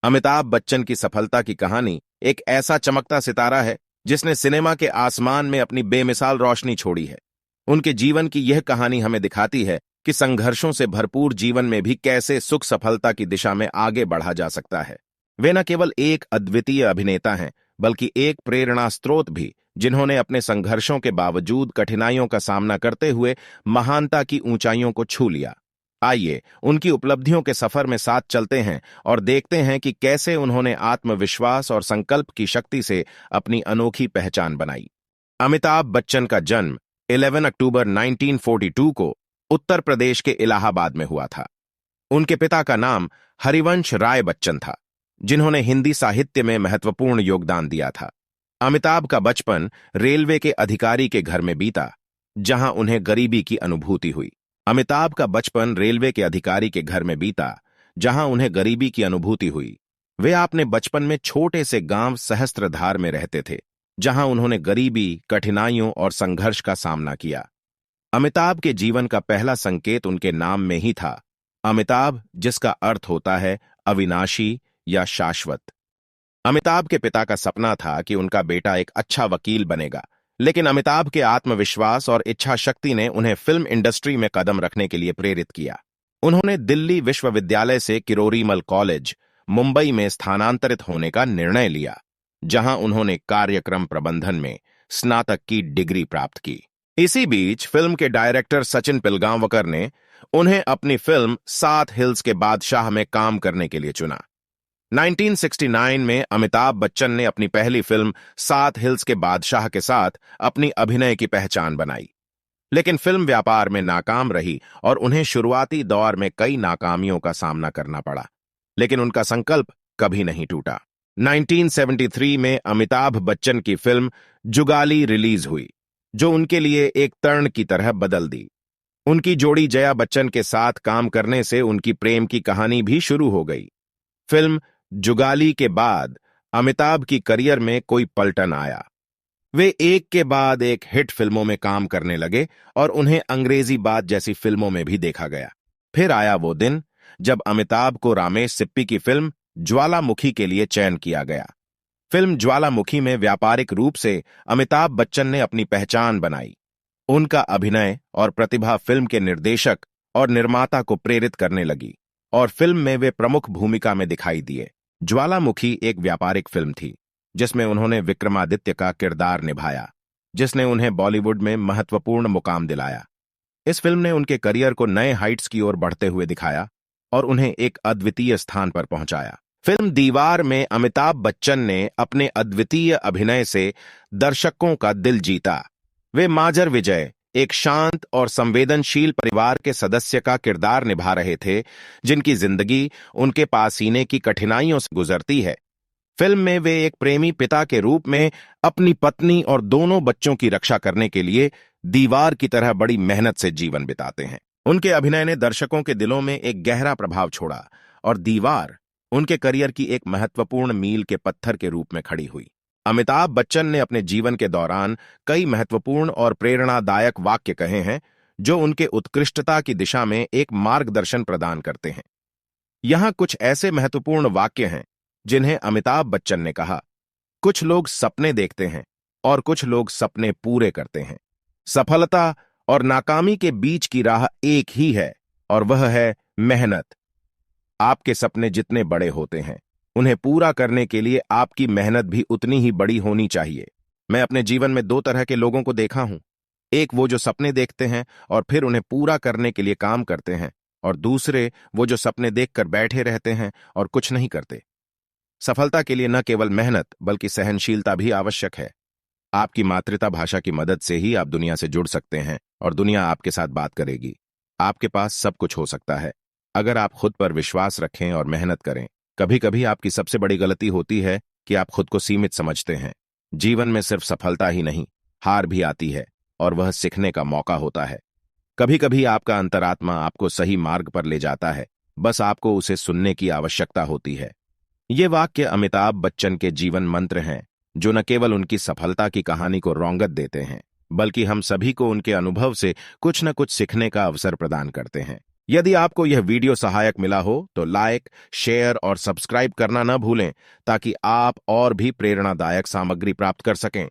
अमिताभ बच्चन की सफलता की कहानी एक ऐसा चमकता सितारा है जिसने सिनेमा के आसमान में अपनी बेमिसाल रोशनी छोड़ी है। उनके जीवन की यह कहानी हमें दिखाती है कि संघर्षों से भरपूर जीवन में भी कैसे सुख सफलता की दिशा में आगे बढ़ा जा सकता है। वे न केवल एक अद्वितीय अभिनेता हैं, बल्कि एक प्रेरणा स्रोत भी, जिन्होंने अपने संघर्षों के बावजूद कठिनाइयों का सामना करते हुए महानता की ऊंचाइयों को छू लिया। आइए उनकी उपलब्धियों के सफर में साथ चलते हैं और देखते हैं कि कैसे उन्होंने आत्मविश्वास और संकल्प की शक्ति से अपनी अनोखी पहचान बनाई। अमिताभ बच्चन का जन्म 11 अक्टूबर 1942 को उत्तर प्रदेश के इलाहाबाद में हुआ था। उनके पिता का नाम हरिवंश राय बच्चन था, जिन्होंने हिंदी साहित्य में महत्वपूर्ण योगदान दिया था। अमिताभ का बचपन रेलवे के अधिकारी के घर में बीता, जहां उन्हें गरीबी की अनुभूति हुई। अमिताभ का बचपन रेलवे के अधिकारी के घर में बीता, जहां उन्हें गरीबी की अनुभूति हुई। वे अपने बचपन में छोटे से गांव सहस्त्रधार में रहते थे, जहां उन्होंने गरीबी, कठिनाइयों और संघर्ष का सामना किया। अमिताभ के जीवन का पहला संकेत उनके नाम में ही था, अमिताभ, जिसका अर्थ होता है अविनाशी या शाश्वत। अमिताभ के पिता का सपना था कि उनका बेटा एक अच्छा वकील बनेगा, लेकिन अमिताभ के आत्मविश्वास और इच्छा शक्ति ने उन्हें फिल्म इंडस्ट्री में कदम रखने के लिए प्रेरित किया। उन्होंने दिल्ली विश्वविद्यालय से किरोरीमल कॉलेज, मुंबई में स्थानांतरित होने का निर्णय लिया, जहां उन्होंने कार्यक्रम प्रबंधन में स्नातक की डिग्री प्राप्त की। इसी बीच फिल्म के डायरेक्टर सचिन पिलगांवकर ने उन्हें अपनी फिल्म 7 हिल्स के बादशाह में काम करने के लिए चुना। 1969 में अमिताभ बच्चन ने अपनी पहली फिल्म 7 हिल्स के बादशाह के साथ अपनी अभिनय की पहचान बनाई, लेकिन फिल्म व्यापार में नाकाम रही और उन्हें शुरुआती दौर में कई नाकामियों का सामना करना पड़ा, लेकिन उनका संकल्प कभी नहीं टूटा। 1973 में अमिताभ बच्चन की फिल्म जुगाली रिलीज हुई, जो उनके लिए एक तर्ण की तरह बदल दी। उनकी जोड़ी जया बच्चन के साथ काम करने से उनकी प्रेम की कहानी भी शुरू हो गई। फिल्म जुगाली के बाद अमिताभ की करियर में कोई पलटन आया। वे एक के बाद एक हिट फिल्मों में काम करने लगे और उन्हें अंग्रेजी बात जैसी फिल्मों में भी देखा गया। फिर आया वो दिन जब अमिताभ को रामेश सिप्पी की फिल्म ज्वालामुखी के लिए चयन किया गया। फिल्म ज्वालामुखी में व्यापारिक रूप से अमिताभ बच्चन ने अपनी पहचान बनाई। उनका अभिनय और प्रतिभा फिल्म के निर्देशक और निर्माता को प्रेरित करने लगी और फिल्म में वे प्रमुख भूमिका में दिखाई दिए। ज्वालामुखी एक व्यापारिक फिल्म थी, जिसमें उन्होंने विक्रमादित्य का किरदार निभाया, जिसने उन्हें बॉलीवुड में महत्वपूर्ण मुकाम दिलाया। इस फिल्म ने उनके करियर को नए हाइट्स की ओर बढ़ते हुए दिखाया और उन्हें एक अद्वितीय स्थान पर पहुंचाया। फिल्म दीवार में अमिताभ बच्चन ने अपने अद्वितीय अभिनय से दर्शकों का दिल जीता। वे माजर विजय, एक शांत और संवेदनशील परिवार के सदस्य का किरदार निभा रहे थे, जिनकी जिंदगी उनके पासीने की कठिनाइयों से गुजरती है। फिल्म में वे एक प्रेमी पिता के रूप में अपनी पत्नी और दोनों बच्चों की रक्षा करने के लिए दीवार की तरह बड़ी मेहनत से जीवन बिताते हैं। उनके अभिनय ने दर्शकों के दिलों में एक गहरा प्रभाव छोड़ा और दीवार उनके करियर की एक महत्वपूर्ण मील के पत्थर के रूप में खड़ी हुई। अमिताभ बच्चन ने अपने जीवन के दौरान कई महत्वपूर्ण और प्रेरणादायक वाक्य कहे हैं, जो उनके उत्कृष्टता की दिशा में एक मार्गदर्शन प्रदान करते हैं। यहां कुछ ऐसे महत्वपूर्ण वाक्य हैं जिन्हें अमिताभ बच्चन ने कहा, कुछ लोग सपने देखते हैं और कुछ लोग सपने पूरे करते हैं। सफलता और नाकामी के बीच की राह एक ही है और वह है मेहनत। आपके सपने जितने बड़े होते हैं, उन्हें पूरा करने के लिए आपकी मेहनत भी उतनी ही बड़ी होनी चाहिए। मैं अपने जीवन में 2 तरह के लोगों को देखा हूं, एक वो जो सपने देखते हैं और फिर उन्हें पूरा करने के लिए काम करते हैं, और दूसरे वो जो सपने देखकर बैठे रहते हैं और कुछ नहीं करते। सफलता के लिए न केवल मेहनत बल्कि सहनशीलता भी आवश्यक है। आपकी मातृता भाषा की मदद से ही आप दुनिया से जुड़ सकते हैं और दुनिया आपके साथ बात करेगी। आपके पास सब कुछ हो सकता है अगर आप खुद पर विश्वास रखें और मेहनत करें। कभी कभी आपकी सबसे बड़ी गलती होती है कि आप खुद को सीमित समझते हैं। जीवन में सिर्फ सफलता ही नहीं, हार भी आती है और वह सीखने का मौका होता है। कभी कभी आपका अंतरात्मा आपको सही मार्ग पर ले जाता है, बस आपको उसे सुनने की आवश्यकता होती है। ये वाक्य अमिताभ बच्चन के जीवन मंत्र हैं, जो न केवल उनकी सफलता की कहानी को रौंगत देते हैं, बल्कि हम सभी को उनके अनुभव से कुछ न कुछ सीखने का अवसर प्रदान करते हैं। यदि आपको यह वीडियो सहायक मिला हो तो लाइक, शेयर और सब्सक्राइब करना न भूलें ताकि आप और भी प्रेरणादायक सामग्री प्राप्त कर सकें।